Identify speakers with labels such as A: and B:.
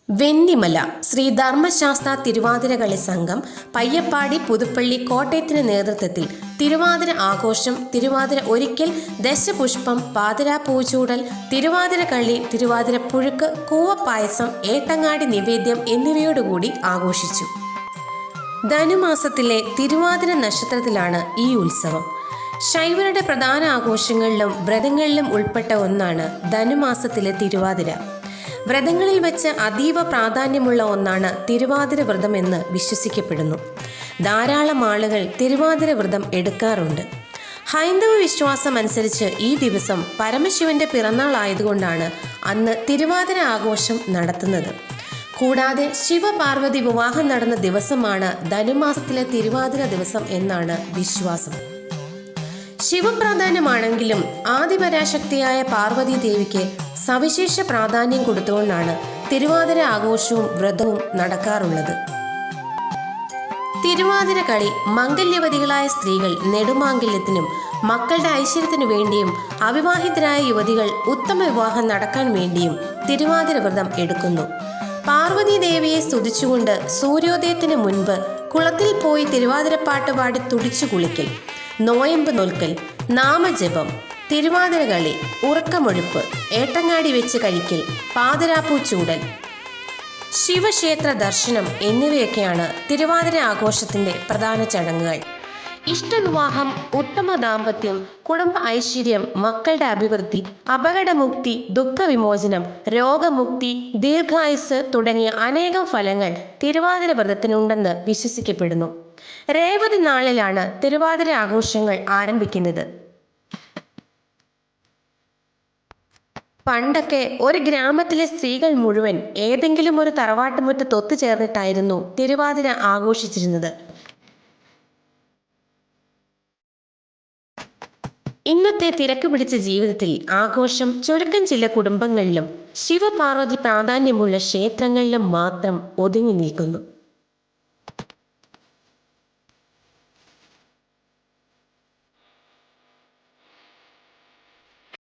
A: വെന്നിമല ശ്രീ ധർമ്മശാസ്ത്ര തിരുവാതിരകളി സംഘം പയ്യപ്പാടി പുതുപ്പള്ളി കോട്ടയത്തിന് നേതൃത്വത്തിൽ തിരുവാതിര ആഘോഷം, തിരുവാതിര ഒരിക്കൽ, ദശപുഷ്പം, പാതിര പൂച്ചൂടൽ, തിരുവാതിര കളി, തിരുവാതിര പുഴുക്ക്, കൂവപ്പായസം, ഏട്ടങ്ങാടി നിവേദ്യം എന്നിവയോടുകൂടി ആഘോഷിച്ചു. ധനുമാസത്തിലെ തിരുവാതിര നക്ഷത്രത്തിലാണ് ഈ ഉത്സവം. ശൈവരുടെ പ്രധാന ആഘോഷങ്ങളിലും വ്രതങ്ങളിലും ഉൾപ്പെട്ട ഒന്നാണ് ധനുമാസത്തിലെ തിരുവാതിര. വ്രതങ്ങളിൽ വെച്ച് അതീവ പ്രാധാന്യമുള്ള ഒന്നാണ് തിരുവാതിര വ്രതം എന്ന് വിശ്വസിക്കപ്പെടുന്നു. ധാരാളം ആളുകൾ തിരുവാതിര വ്രതം എടുക്കാറുണ്ട്. ഹൈന്ദവ വിശ്വാസം അനുസരിച്ച് ഈ ദിവസം പരമശിവന്റെ പിറന്നാൾ ആയതുകൊണ്ടാണ് അന്ന് തിരുവാതിര ആഘോഷം നടത്തുന്നത്. കൂടാതെ ശിവപാർവതി വിവാഹം നടന്ന ദിവസമാണ് ധനുമാസത്തിലെ തിരുവാതിര ദിവസം എന്നാണ് വിശ്വാസം. ശിവപ്രാധാന്യമാണെങ്കിലും ആദിപരാശക്തിയായ പാർവതി ദേവിക്ക് സവിശേഷ പ്രാധാന്യം കൊടുത്തുകൊണ്ടാണ് തിരുവാതിര ആഘോഷവും വ്രതവും നടക്കാറുള്ളത്. തിരുവാതിര കളി മംഗല്യവതികളായ സ്ത്രീകൾ നെടുമാംഗല്യത്തിനും മക്കളുടെ ഐശ്വര്യത്തിനു വേണ്ടിയും അവിവാഹിതരായ യുവതികൾ ഉത്തമ വിവാഹം നടക്കാൻ വേണ്ടിയും തിരുവാതിര വ്രതം എടുക്കുന്നു. പാർവതി ദേവിയെ സ്തുതിച്ചുകൊണ്ട് സൂര്യോദയത്തിന് മുൻപ് കുളത്തിൽ പോയി തിരുവാതിരപ്പാട്ട് പാടി തുടിച്ചു കുളിക്കൽ, നോയമ്പ് നോൽക്കൽ, നാമജപം, തിരുവാതിര കളി, ഉറക്കമൊഴുപ്പ്, ഏട്ടങ്ങാടി വെച്ച് കഴിക്കൽ, പാതിരാപ്പൂ ചൂടൽ, ശിവക്ഷേത്ര ദർശനം എന്നിവയൊക്കെയാണ് തിരുവാതിര ആഘോഷത്തിന്റെ പ്രധാന ചടങ്ങുകൾ. ഇഷ്ടവിവാഹം, ഉത്തമ ദാമ്പത്യം, കുടുംബ ഐശ്വര്യം, മക്കളുടെ അഭിവൃദ്ധി, അപകടമുക്തി, ദുഃഖവിമോചനം, രോഗമുക്തി, ദീർഘായുസ് തുടങ്ങിയ അനേകം ഫലങ്ങൾ തിരുവാതിര വ്രതത്തിനുണ്ടെന്ന് വിശ്വസിക്കപ്പെടുന്നു. രേവതി നാളിലാണ് തിരുവാതിര ആഘോഷങ്ങൾ ആരംഭിക്കുന്നത്. പണ്ടൊക്കെ ഒരു ഗ്രാമത്തിലെ സ്ത്രീകൾ മുഴുവൻ ഏതെങ്കിലും ഒരു തറവാട്ടുമുറ്റത്ത് ഒത്തുചേർന്നിട്ടായിരുന്നു തിരുവാതിര ആഘോഷിച്ചിരുന്നത്. ഇന്നത്തെ തിരക്ക് പിടിച്ച ജീവിതത്തിൽ ആഘോഷം ചുരുക്കം ചില കുടുംബങ്ങളിലും ശിവപാർവതി പ്രാധാന്യമുള്ള ക്ഷേത്രങ്ങളിലും മാത്രം ഒതുങ്ങി നിൽക്കുന്നു.